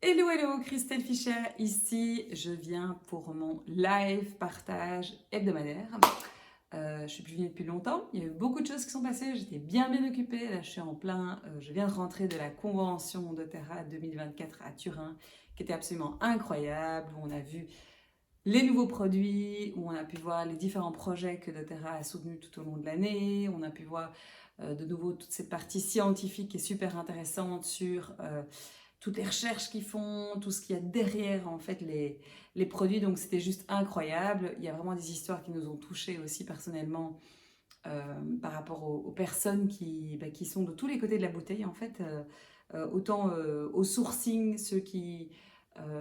Hello, hello, Christelle Fischer ici. Je viens pour mon live partage hebdomadaire. Je suis plus venue depuis longtemps. Il y a eu beaucoup de choses qui sont passées. J'étais bien occupée. Là, je suis en plein. Je viens de rentrer de la convention doTERRA 2024 à Turin, qui était absolument incroyable, où on a vu les nouveaux produits, où on a pu voir les différents projets que doTERRA a soutenus tout au long de l'année. On a pu voir de nouveau toute cette partie scientifique qui est super intéressante sur toutes les recherches qu'ils font, tout ce qu'il y a derrière en fait les produits. Donc c'était juste incroyable. Il y a vraiment des histoires qui nous ont touchés aussi personnellement par rapport aux personnes qui sont de tous les côtés de la bouteille en fait. Autant au sourcing, ceux qui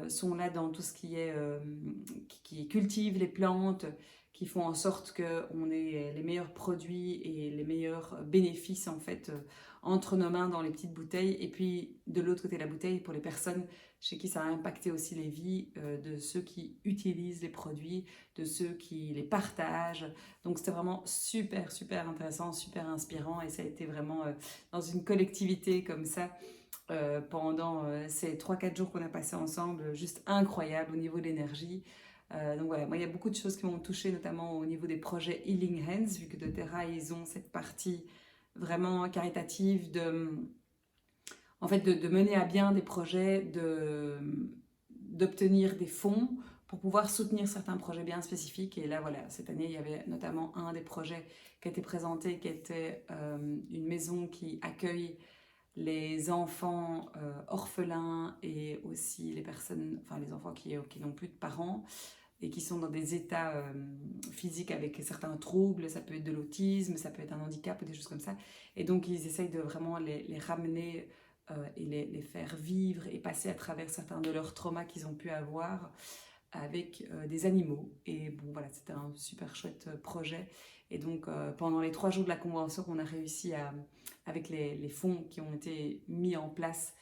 sont là dans tout ce qui cultive les plantes, qui font en sorte qu'on ait les meilleurs produits et les meilleurs bénéfices en fait entre nos mains dans les petites bouteilles. Et puis de l'autre côté de la bouteille, pour les personnes chez qui ça a impacté aussi les vies de ceux qui utilisent les produits, de ceux qui les partagent. Donc c'était vraiment super intéressant, super inspirant, et ça a été vraiment dans une collectivité comme ça pendant ces 3-4 jours qu'on a passé ensemble, juste incroyable au niveau de l'énergie. Donc voilà, moi il y a beaucoup de choses qui m'ont touchée, notamment au niveau des projets Healing Hands, vu que doTERRA, ils ont cette partie vraiment caritative en fait, de mener à bien des projets, d'obtenir des fonds pour pouvoir soutenir certains projets bien spécifiques. Et là, voilà, cette année, il y avait notamment un des projets qui a été présenté, qui était une maison qui accueille les enfants orphelins et aussi les personnes, enfin les enfants qui n'ont plus de parents et qui sont dans des états physiques avec certains troubles. Ça peut être de l'autisme, ça peut être un handicap ou des choses comme ça. Et donc ils essayent de vraiment les ramener et les faire vivre et passer à travers certains de leurs traumas qu'ils ont pu avoir avec des animaux. Et bon voilà, c'était un super chouette projet. Et donc pendant les 3 jours de la convention, on a réussi avec les fonds qui ont été mis en place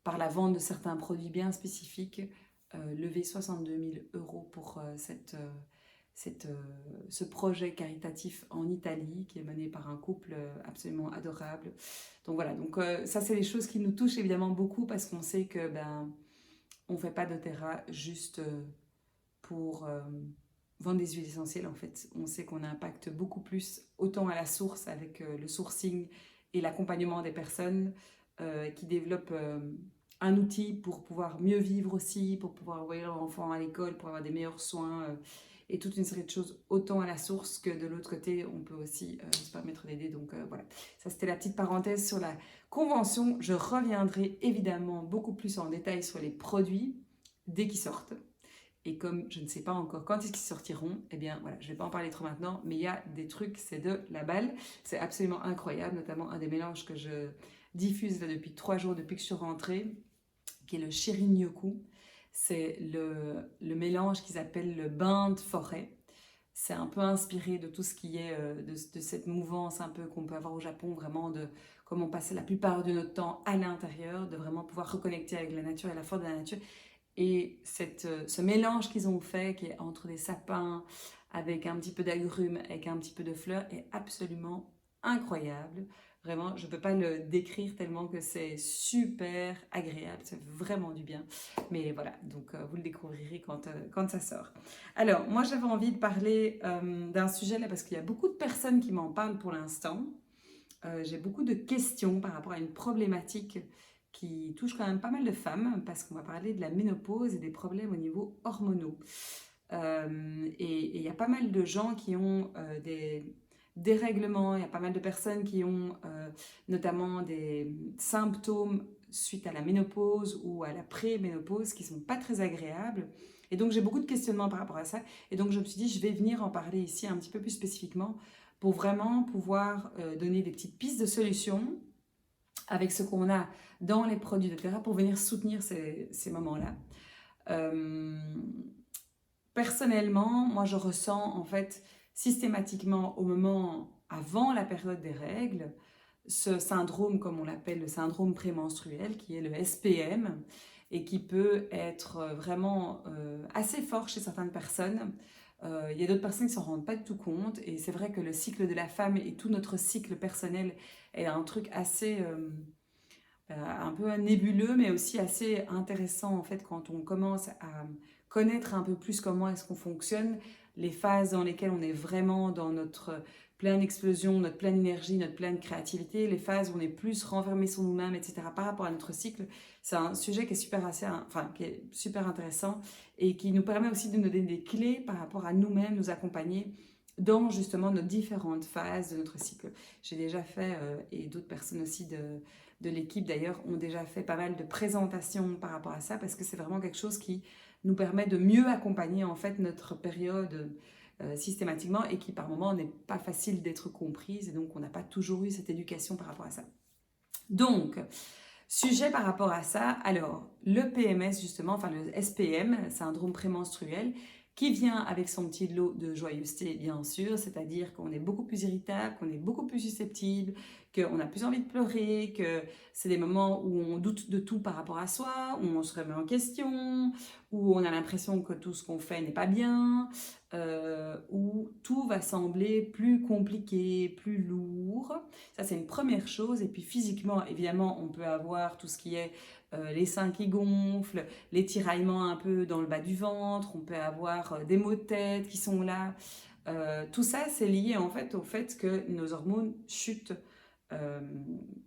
par la vente de certains produits bien spécifiques, lever 62 000 euros pour ce projet caritatif en Italie qui est mené par un couple absolument adorable. Donc voilà, donc ça c'est des choses qui nous touchent évidemment beaucoup, parce qu'on sait que on ne fait pas doTERRA juste pour vendre des huiles essentielles. En fait, on sait qu'on impacte beaucoup plus, autant à la source avec le sourcing et l'accompagnement des personnes qui développent un outil pour pouvoir mieux vivre aussi, pour pouvoir envoyer leurs enfants à l'école, pour avoir des meilleurs soins et toute une série de choses, autant à la source que de l'autre côté, on peut aussi se permettre d'aider. Donc voilà, ça c'était la petite parenthèse sur la convention. Je reviendrai évidemment beaucoup plus en détail sur les produits dès qu'ils sortent. Et comme je ne sais pas encore quand est-ce qu'ils sortiront, eh bien voilà, je ne vais pas en parler trop maintenant, mais il y a des trucs, c'est de la balle. C'est absolument incroyable, notamment un des mélanges que je diffuse là depuis 3 jours, depuis que je suis rentrée, qui est le Shirin-yoku. C'est le mélange qu'ils appellent le bain de forêt. C'est un peu inspiré de tout ce qui est de cette mouvance un peu qu'on peut avoir au Japon, vraiment de comment on passait la plupart de notre temps à l'intérieur, de vraiment pouvoir reconnecter avec la nature et la force de la nature. Et ce mélange qu'ils ont fait, qui est entre des sapins, avec un petit peu d'agrumes, avec un petit peu de fleurs, est absolument incroyable. Vraiment, je ne peux pas le décrire tellement que c'est super agréable, c'est vraiment du bien. Mais voilà, donc vous le découvrirez quand ça sort. Alors, moi j'avais envie de parler d'un sujet là, parce qu'il y a beaucoup de personnes qui m'en parlent pour l'instant. J'ai beaucoup de questions par rapport à une problématique qui touche quand même pas mal de femmes, parce qu'on va parler de la ménopause et des problèmes au niveau hormonaux. Et il y a pas mal de gens qui ont des dérèglements, il y a pas mal de personnes qui ont notamment des symptômes suite à la ménopause ou à la pré-ménopause qui sont pas très agréables. Et donc j'ai beaucoup de questionnements par rapport à ça. Et donc je me suis dit, je vais venir en parler ici un petit peu plus spécifiquement pour vraiment pouvoir donner des petites pistes de solutions avec ce qu'on a dans les produits doTERRA pour venir soutenir ces moments-là. Euh, Personnellement, moi je ressens en fait systématiquement au moment avant la période des règles ce syndrome, comme on l'appelle le syndrome prémenstruel, qui est le SPM, et qui peut être vraiment assez fort chez certaines personnes. Il y a d'autres personnes qui ne s'en rendent pas du tout compte, et c'est vrai que le cycle de la femme et tout notre cycle personnel est un truc assez un peu nébuleux, mais aussi assez intéressant en fait quand on commence à connaître un peu plus comment est-ce qu'on fonctionne, les phases dans lesquelles on est vraiment dans notre pleine explosion, notre pleine énergie, notre pleine créativité, les phases où on est plus renfermé sur nous-mêmes, etc. par rapport à notre cycle. C'est un sujet qui est qui est super intéressant et qui nous permet aussi de nous donner des clés par rapport à nous-mêmes, nous accompagner dans justement nos différentes phases de notre cycle. J'ai déjà fait, et d'autres personnes aussi de l'équipe d'ailleurs, ont déjà fait pas mal de présentations par rapport à ça, parce que c'est vraiment quelque chose qui nous permet de mieux accompagner en fait notre période systématiquement, et qui par moments n'est pas facile d'être comprise, et donc on n'a pas toujours eu cette éducation par rapport à ça. Donc, sujet par rapport à ça, alors le PMS justement, enfin le SPM, syndrome prémenstruel, qui vient avec son petit lot de joyeuseté bien sûr, c'est-à-dire qu'on est beaucoup plus irritable, qu'on est beaucoup plus susceptible, qu'on a plus envie de pleurer, que c'est des moments où on doute de tout par rapport à soi, où on se remet en question, où on a l'impression que tout ce qu'on fait n'est pas bien, où tout va sembler plus compliqué, plus lourd. Ça, c'est une première chose. Et puis physiquement, évidemment, on peut avoir tout ce qui est les seins qui gonflent, les tiraillements un peu dans le bas du ventre, on peut avoir des maux de tête qui sont là. Tout ça, c'est lié en fait au fait que nos hormones chutent euh,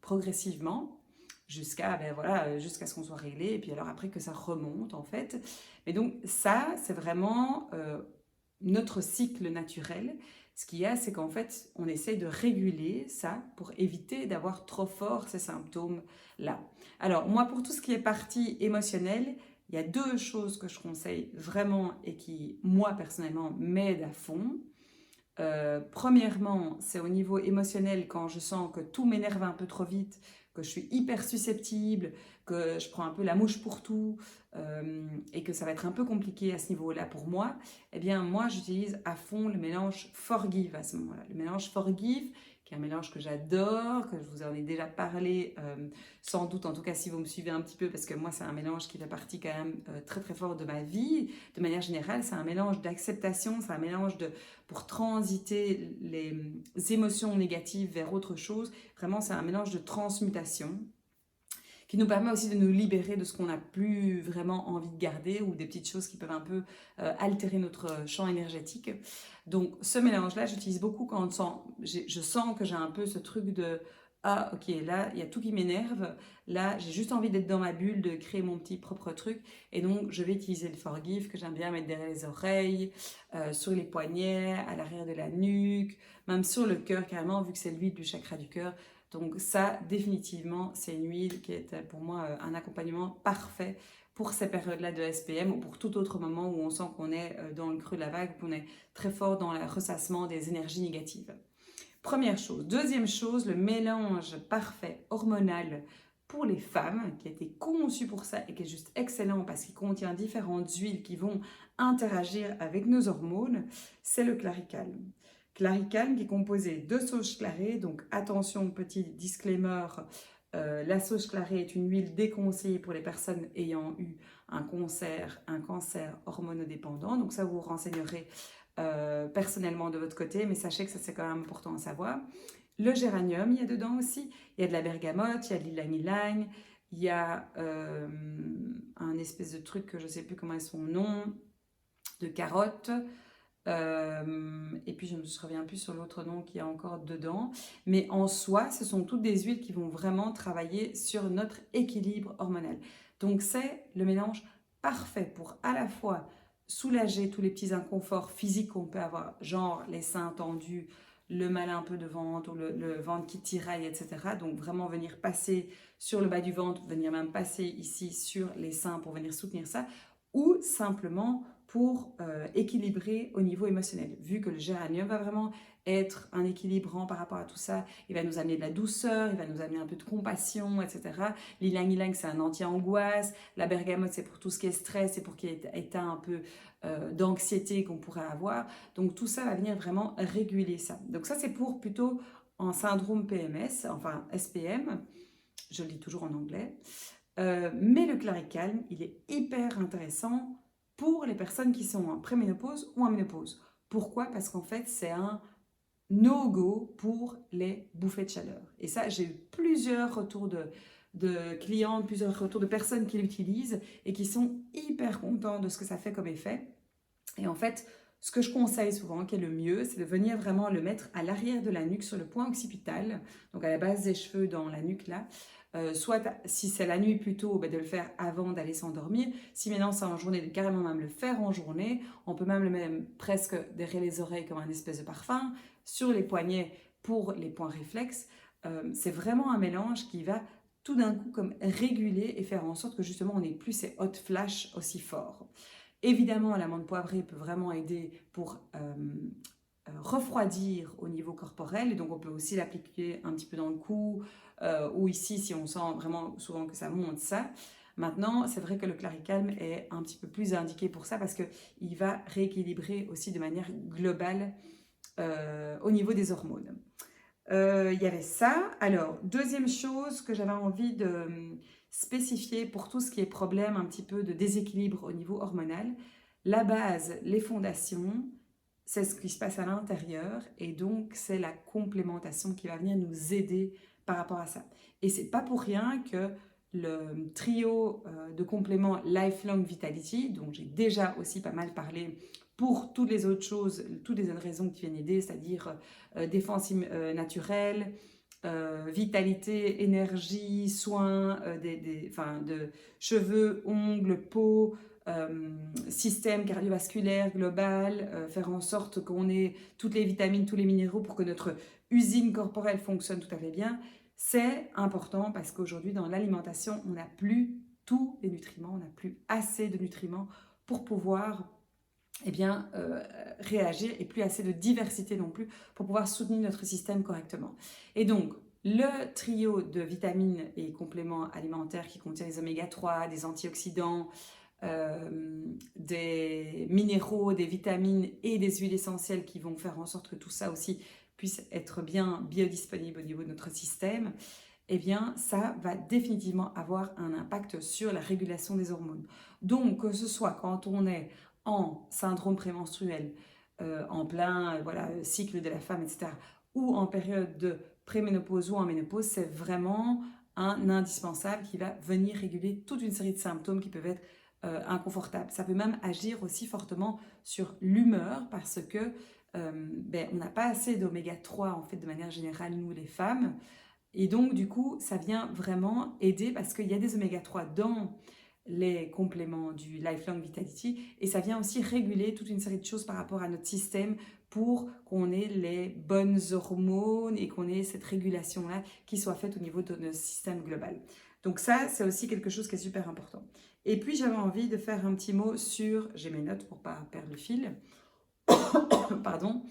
progressivement jusqu'à voilà, jusqu'à ce qu'on soit réglé, et puis alors après que ça remonte en fait. Mais donc ça, c'est vraiment notre cycle naturel. Ce qu'il y a, c'est qu'en fait, on essaie de réguler ça pour éviter d'avoir trop fort ces symptômes-là. Alors, moi, pour tout ce qui est partie émotionnelle, il y a deux choses que je conseille vraiment et qui, moi, personnellement, m'aident à fond. Premièrement, c'est au niveau émotionnel, quand je sens que tout m'énerve un peu trop vite, que je suis hyper susceptible, que je prends un peu la mouche pour tout, et que ça va être un peu compliqué à ce niveau-là pour moi, eh bien moi j'utilise à fond le mélange Forgive à ce moment-là. Le mélange Forgive, qui est un mélange que j'adore, que je vous en ai déjà parlé, sans doute, en tout cas si vous me suivez un petit peu, parce que moi c'est un mélange qui fait partie quand même très très fort de ma vie. De manière générale, c'est un mélange d'acceptation, c'est un mélange pour transiter les émotions négatives vers autre chose. Vraiment, c'est un mélange de transmutation qui nous permet aussi de nous libérer de ce qu'on n'a plus vraiment envie de garder, ou des petites choses qui peuvent un peu altérer notre champ énergétique. Donc ce mélange-là, j'utilise beaucoup quand je sens que j'ai un peu ce truc de ah ok, là il y a tout qui m'énerve, là j'ai juste envie d'être dans ma bulle, de créer mon petit propre truc, et donc je vais utiliser le Forgive, que j'aime bien mettre derrière les oreilles, sur les poignets, à l'arrière de la nuque, même sur le cœur carrément, vu que c'est l'huile du chakra du cœur. Donc ça, définitivement, c'est une huile qui est pour moi un accompagnement parfait pour ces périodes-là de SPM, ou pour tout autre moment où on sent qu'on est dans le creux de la vague, qu'on est très fort dans le ressassement des énergies négatives. Première chose. Deuxième chose, le mélange parfait hormonal pour les femmes, qui a été conçu pour ça et qui est juste excellent parce qu'il contient différentes huiles qui vont interagir avec nos hormones, c'est le Claricalm. Claricalm qui est composé de sauge clarée, donc attention, petit disclaimer, la sauge clarée est une huile déconseillée pour les personnes ayant eu un cancer hormonodépendant, donc ça vous vous renseignerez personnellement de votre côté, mais sachez que ça c'est quand même important à savoir. Le géranium, il y a dedans aussi, il y a de la bergamote, il y a de l'ylang-ylang, il y a un espèce de truc que je ne sais plus comment est son nom, de carotte, et puis je ne me souviens plus sur l'autre nom qu'il y a encore dedans, mais en soi ce sont toutes des huiles qui vont vraiment travailler sur notre équilibre hormonal. Donc c'est le mélange parfait pour à la fois soulager tous les petits inconforts physiques qu'on peut avoir, genre les seins tendus, le mal un peu de ventre, ou le ventre qui tiraille, etc. Donc vraiment venir passer sur le bas du ventre, venir même passer ici sur les seins pour venir soutenir ça, ou simplement pour équilibrer au niveau émotionnel. Vu que le géranium va vraiment être un équilibrant par rapport à tout ça, il va nous amener de la douceur, il va nous amener un peu de compassion, etc. L'ylang-ylang, c'est un anti-angoisse. La bergamote, c'est pour tout ce qui est stress et pour qui est état un peu d'anxiété qu'on pourrait avoir. Donc tout ça va venir vraiment réguler ça. Donc ça, c'est pour plutôt en syndrome PMS, enfin SPM, je le dis toujours en anglais. Mais le Claricalm, il est hyper intéressant pour les personnes qui sont en préménopause ou en ménopause. Pourquoi? Parce qu'en fait, c'est un no-go pour les bouffées de chaleur. Et ça, j'ai eu plusieurs retours de clients, plusieurs retours de personnes qui l'utilisent et qui sont hyper contents de ce que ça fait comme effet. Et en fait, ce que je conseille souvent, qui est le mieux, c'est de venir vraiment le mettre à l'arrière de la nuque, sur le point occipital, donc à la base des cheveux dans la nuque là. Soit si c'est la nuit plutôt, de le faire avant d'aller s'endormir. Si maintenant c'est en journée, de carrément même le faire en journée. On peut même le mettre presque derrière les oreilles comme un espèce de parfum, sur les poignets pour les points réflexes. C'est vraiment un mélange qui va tout d'un coup comme réguler et faire en sorte que justement on n'ait plus ces hot flash aussi forts. Évidemment, l'amande poivrée peut vraiment aider pour refroidir au niveau corporel, et donc on peut aussi l'appliquer un petit peu dans le cou ou ici si on sent vraiment souvent que ça monte ça. Maintenant, c'est vrai que le Claricalm est un petit peu plus indiqué pour ça parce qu'il va rééquilibrer aussi de manière globale au niveau des hormones. Il y avait ça. Alors, deuxième chose que j'avais envie de spécifier pour tout ce qui est problème un petit peu de déséquilibre au niveau hormonal, la base, les fondations, c'est ce qui se passe à l'intérieur et donc c'est la complémentation qui va venir nous aider par rapport à ça. Et c'est pas pour rien que le trio de compléments Lifelong Vitality, dont j'ai déjà aussi pas mal parlé pour toutes les autres choses, toutes les autres raisons qui viennent aider, c'est-à-dire défense naturelle, vitalité, énergie, soins de cheveux, ongles, peau, système cardiovasculaire global, faire en sorte qu'on ait toutes les vitamines, tous les minéraux pour que notre usine corporelle fonctionne tout à fait bien. C'est important parce qu'aujourd'hui, dans l'alimentation, on n'a plus tous les nutriments, on n'a plus assez de nutriments pour pouvoir réagir et plus assez de diversité non plus pour pouvoir soutenir notre système correctement. Et donc, le trio de vitamines et compléments alimentaires qui contient les oméga 3, des antioxydants, des minéraux, des vitamines et des huiles essentielles qui vont faire en sorte que tout ça aussi puisse être bien biodisponible au niveau de notre système, eh bien, ça va définitivement avoir un impact sur la régulation des hormones. Donc, que ce soit quand on est en syndrome prémenstruel, en plein cycle de la femme, etc., ou en période de préménopause ou en ménopause, c'est vraiment un indispensable qui va venir réguler toute une série de symptômes qui peuvent être inconfortables. Ça peut même agir aussi fortement sur l'humeur parce que on n'a pas assez d'oméga 3 en fait de manière générale, nous les femmes. Et donc, du coup, ça vient vraiment aider parce qu'il y a des oméga 3 dans les compléments du Lifelong Vitality et ça vient aussi réguler toute une série de choses par rapport à notre système pour qu'on ait les bonnes hormones et qu'on ait cette régulation-là qui soit faite au niveau de notre système global. Donc ça, c'est aussi quelque chose qui est super important. Et puis, j'avais envie de faire un petit mot sur, j'ai mes notes pour ne pas perdre le fil, pardon,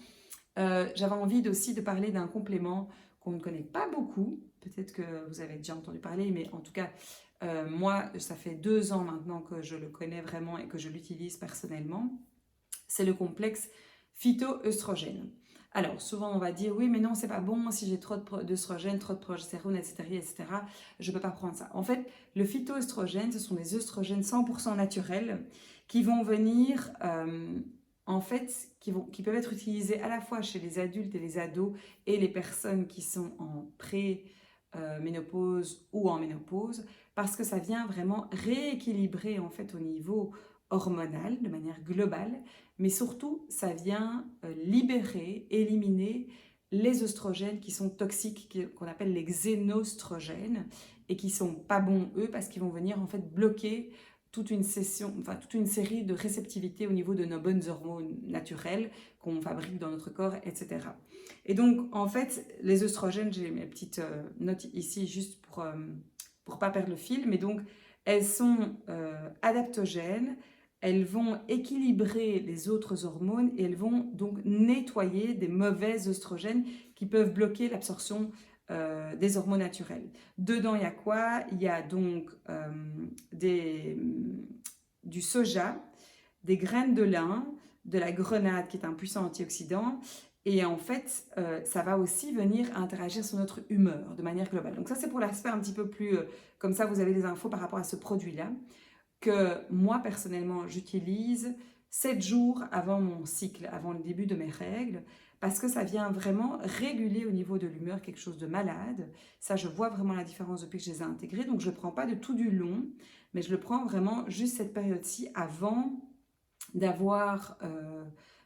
j'avais envie aussi de parler d'un complément qu'on ne connaît pas beaucoup, peut-être que vous avez déjà entendu parler, mais en tout cas, moi, ça fait 2 ans maintenant que je le connais vraiment et que je l'utilise personnellement. C'est le complexe phytoœstrogène. Alors, souvent on va dire, oui, mais non, c'est pas bon, si j'ai trop d'œstrogène, trop de progestérone, etc., je peux pas prendre ça. En fait, le phytoœstrogène, ce sont des œstrogènes 100% naturels qui vont venir, en fait, qui peuvent être utilisés à la fois chez les adultes et les ados et les personnes qui sont en pré-ménopause ou en ménopause, parce que ça vient vraiment rééquilibrer en fait au niveau hormonal de manière globale, mais surtout ça vient libérer, éliminer les oestrogènes qui sont toxiques, qu'on appelle les xénostrogènes, et qui sont pas bons eux parce qu'ils vont venir en fait bloquer toute une série de réceptivités au niveau de nos bonnes hormones naturelles qu'on fabrique dans notre corps, etc. Et donc en fait les oestrogènes, j'ai mes petites notes ici juste pour pas perdre le fil, mais donc elles sont adaptogènes, elles vont équilibrer les autres hormones et elles vont donc nettoyer des mauvais oestrogènes qui peuvent bloquer l'absorption des hormones naturelles. Dedans, il y a quoi? Il y a donc du soja, des graines de lin, de la grenade qui est un puissant antioxydant. Et en fait, ça va aussi venir interagir sur notre humeur de manière globale. Donc ça, c'est pour l'aspect un petit peu plus... comme ça, vous avez des infos par rapport à ce produit-là, que moi, personnellement, j'utilise 7 jours avant mon cycle, avant le début de mes règles, parce que ça vient vraiment réguler au niveau de l'humeur quelque chose de malade. Ça, je vois vraiment la différence depuis que je les ai intégrés. Donc, je ne le prends pas de tout du long, mais je le prends vraiment juste cette période-ci avant d'avoir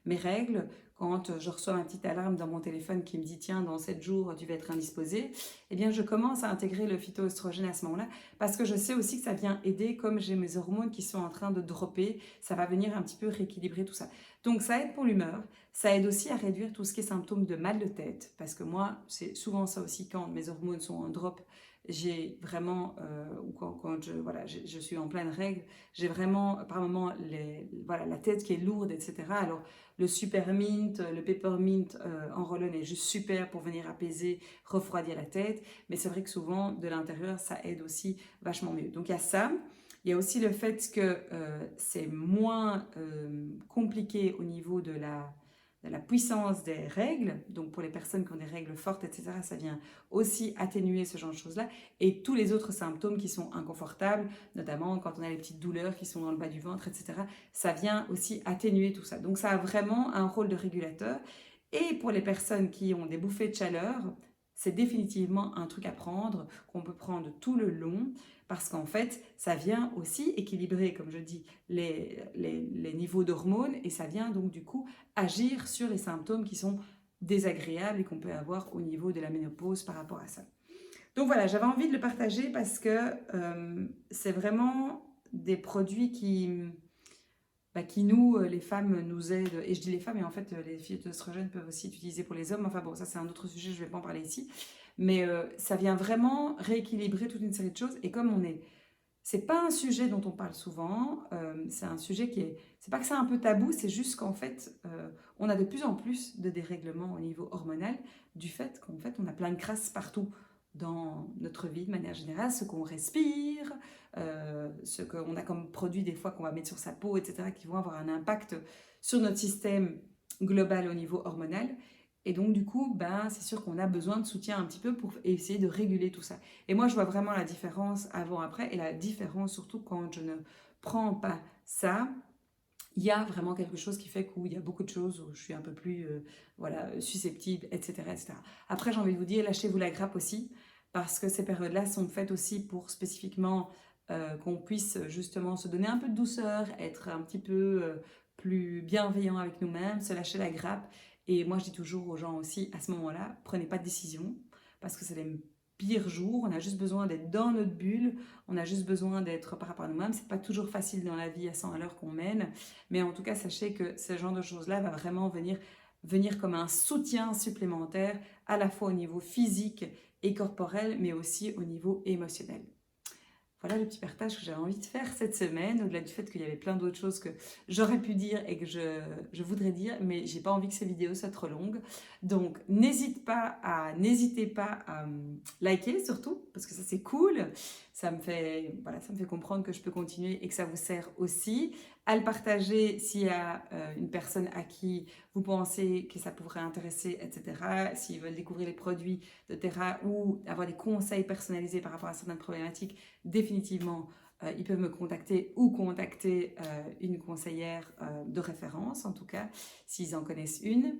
mes règles. Quand je reçois une petite alarme dans mon téléphone qui me dit tiens, dans 7 jours, tu vas être indisposé, eh bien, je commence à intégrer le phytoestrogène à ce moment-là parce que je sais aussi que ça vient aider, comme j'ai mes hormones qui sont en train de dropper, ça va venir un petit peu rééquilibrer tout ça. Donc, ça aide pour l'humeur, ça aide aussi à réduire tout ce qui est symptômes de mal de tête parce que moi, c'est souvent ça aussi quand mes hormones sont en drop. J'ai vraiment, ou quand je suis en pleine règle, j'ai vraiment par moments la tête qui est lourde, etc. Alors le super mint, le peppermint en roll-on est juste super pour venir apaiser, refroidir la tête. Mais c'est vrai que souvent de l'intérieur, ça aide aussi vachement mieux. Donc il y a ça. Il y a aussi le fait que c'est moins compliqué au niveau de la puissance des règles. Donc pour les personnes qui ont des règles fortes, etc., ça vient aussi atténuer ce genre de choses-là. Et tous les autres symptômes qui sont inconfortables, notamment quand on a les petites douleurs qui sont dans le bas du ventre, etc., ça vient aussi atténuer tout ça. Donc ça a vraiment un rôle de régulateur. Et pour les personnes qui ont des bouffées de chaleur, c'est définitivement un truc à prendre, qu'on peut prendre tout le long, parce qu'en fait, ça vient aussi équilibrer, comme je dis, les niveaux d'hormones, et ça vient donc du coup agir sur les symptômes qui sont désagréables et qu'on peut avoir au niveau de la ménopause par rapport à ça. Donc voilà, j'avais envie de le partager parce que c'est vraiment des produits qui nous, les femmes, nous aident. Et je dis les femmes, mais en fait, les phytoestrogènes peuvent aussi être utilisés pour les hommes. Enfin bon, ça c'est un autre sujet, je ne vais pas en parler ici. Mais ça vient vraiment rééquilibrer toute une série de choses. Et comme c'est pas un sujet dont on parle souvent, c'est un sujet c'est pas que c'est un peu tabou, c'est juste qu'en fait, on a de plus en plus de dérèglements au niveau hormonal du fait qu'en fait, on a plein de crasses partout dans notre vie de manière générale, ce qu'on respire, ce qu'on a comme produit des fois qu'on va mettre sur sa peau, etc., qui vont avoir un impact sur notre système global au niveau hormonal. Et donc, du coup, c'est sûr qu'on a besoin de soutien un petit peu pour essayer de réguler tout ça. Et moi, je vois vraiment la différence avant-après et la différence surtout quand je ne prends pas ça. Il y a vraiment quelque chose qui fait qu'il y a beaucoup de choses où je suis un peu plus susceptible, etc., etc. Après, j'ai envie de vous dire, lâchez-vous la grappe aussi, parce que ces périodes-là sont faites aussi pour spécifiquement qu'on puisse justement se donner un peu de douceur, être un petit peu plus bienveillant avec nous-mêmes, se lâcher la grappe. Et moi, je dis toujours aux gens aussi, à ce moment-là, prenez pas de décision, parce que c'est les pires jours. On a juste besoin d'être dans notre bulle, on a juste besoin d'être par rapport à nous-mêmes. C'est pas toujours facile dans la vie à 100 à l'heure qu'on mène, mais en tout cas, sachez que ce genre de choses-là va vraiment venir comme un soutien supplémentaire, à la fois au niveau physique et corporel, mais aussi au niveau émotionnel. Voilà le petit partage que j'avais envie de faire cette semaine, au-delà du fait qu'il y avait plein d'autres choses que j'aurais pu dire et que je voudrais dire, mais j'ai pas envie que ces vidéos soient trop longues. Donc n'hésitez pas à liker surtout, parce que ça c'est cool. Ça me fait comprendre que je peux continuer et que ça vous sert aussi. À le partager s'il y a une personne à qui vous pensez que ça pourrait intéresser, etc. S'ils veulent découvrir les produits de Terra ou avoir des conseils personnalisés par rapport à certaines problématiques, définitivement, ils peuvent me contacter ou contacter une conseillère de référence, en tout cas, s'ils en connaissent une.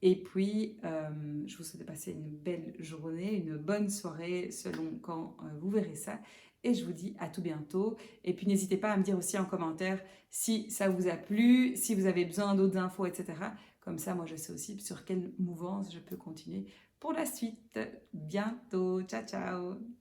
Et puis, je vous souhaite de passer une belle journée, une bonne soirée, selon quand vous verrez ça. Et je vous dis à tout bientôt. Et puis, n'hésitez pas à me dire aussi en commentaire si ça vous a plu, si vous avez besoin d'autres infos, etc. Comme ça, moi, je sais aussi sur quelle mouvance je peux continuer pour la suite. Bientôt. Ciao, ciao.